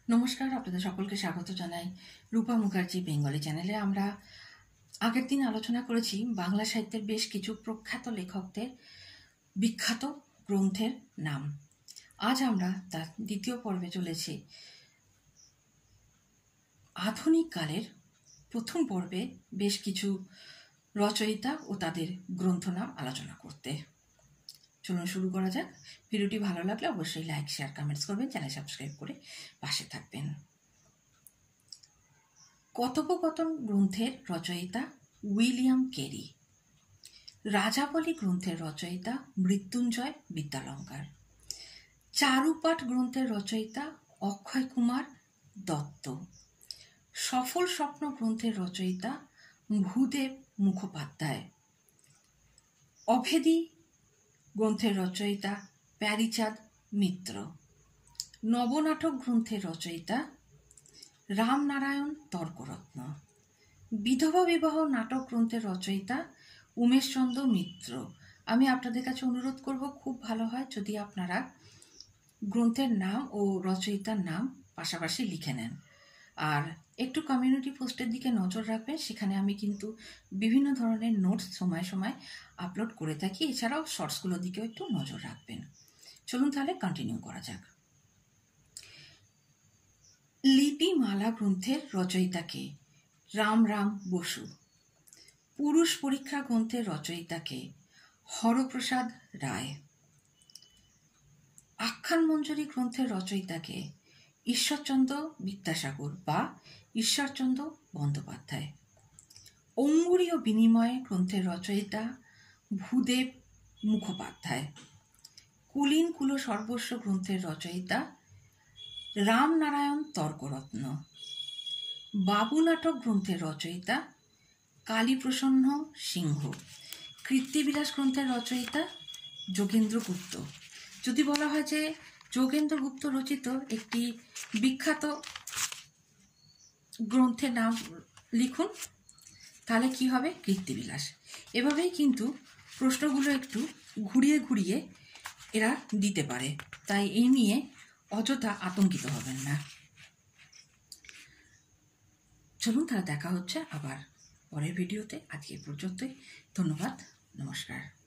নমস্কার, আপনাদের সকলকে স্বাগত জানাই রূপা মুখার্জি বেঙ্গলি চ্যানেলে। আমরা আগের দিন আলোচনা করেছি বাংলা সাহিত্যের বেশ কিছু প্রখ্যাত লেখকদের বিখ্যাত গ্রন্থের নাম। আজ আমরা তার দ্বিতীয় পর্বে চলেছি আধুনিক কালের প্রথম পর্বে বেশ কিছু রচয়িতা ও তাদের গ্রন্থ নাম আলোচনা করতে। চলুন শুরু করা যাক। ভিডিওটি ভালো লাগলে অবশ্যই লাইক, শেয়ার, কমেন্টস করবেন, চ্যানেল সাবস্ক্রাইব করে পাশে থাকবেন। কথোপকথন গ্রন্থের রচয়িতা উইলিয়াম ক্যারি। রাজাবলী গ্রন্থের রচয়িতা মৃত্যুঞ্জয় বিদ্যালঙ্কার। চারুপাঠ গ্রন্থের রচয়িতা অক্ষয় কুমার দত্ত। সফল স্বপ্ন গ্রন্থের রচয়িতা ভূদেব মুখোপাধ্যায়। অভেদী গ্রন্থের রচয়িতা প্যারীচাঁদ মিত্র। নবনাটক গ্রন্থের রচয়িতা রামনারায়ণ তর্করত্ন। বিধবা বিবাহ নাটক গ্রন্থের রচয়িতা উমেশচন্দ্র মিত্র। আমি আপনাদের কাছে অনুরোধ করব, খুব ভালো হয় যদি আপনারা গ্রন্থের নাম ও রচয়িতার নাম পাশাপাশি লিখে নেন। আর একটু কমিউনিটি পোস্টের দিকে নজর রাখবেন, সেখানে আমি কিন্তু বিভিন্ন ধরনের নোটস সময় সময় আপলোড করে থাকি। এছাড়াও শর্টসগুলোর দিকেও একটু নজর রাখবেন। চলুন তাহলে কন্টিনিউ করা যাক। লিপিমালা গ্রন্থের রচয়িতাকে রামরাম বসু। পুরুষ পরীক্ষা গ্রন্থের রচয়িতাকে হরপ্রসাদ রায়। আখ্যানমঞ্জরি গ্রন্থের রচয়িতাকে ঈশ্বরচন্দ্র বিদ্যাসাগর বা ঈশ্বরচন্দ্র বন্দ্যোপাধ্যায়। অঙ্গুরীয় বিনিময় গ্রন্থের রচয়িতা ভূদেব মুখোপাধ্যায়। কুলীন কুল সর্বস্ব গ্রন্থের রচয়িতা রামনারায়ণ তর্করত্ন। বাবু নাটক গ্রন্থের রচয়িতা কালীপ্রসন্ন সিংহ। কীর্তিবিলাস গ্রন্থের রচয়িতা যোগেন্দ্র গুপ্ত। যদি বলা হয় যে যোগেন্দ্র গুপ্ত রচিত একটি বিখ্যাত গ্রন্থের নাম লিখুন, তাহলে কি হবে? কীর্তিবিলাস। এভাবেই কিন্তু প্রশ্নগুলো একটু ঘুরিয়ে ঘুরিয়ে এরা দিতে পারে, তাই এই নিয়ে অযথা আতঙ্কিত হবেন না। চলুন তাহলে দেখা হচ্ছে আবার পরের ভিডিওতে। আজকে পর্যন্তই। ধন্যবাদ, নমস্কার।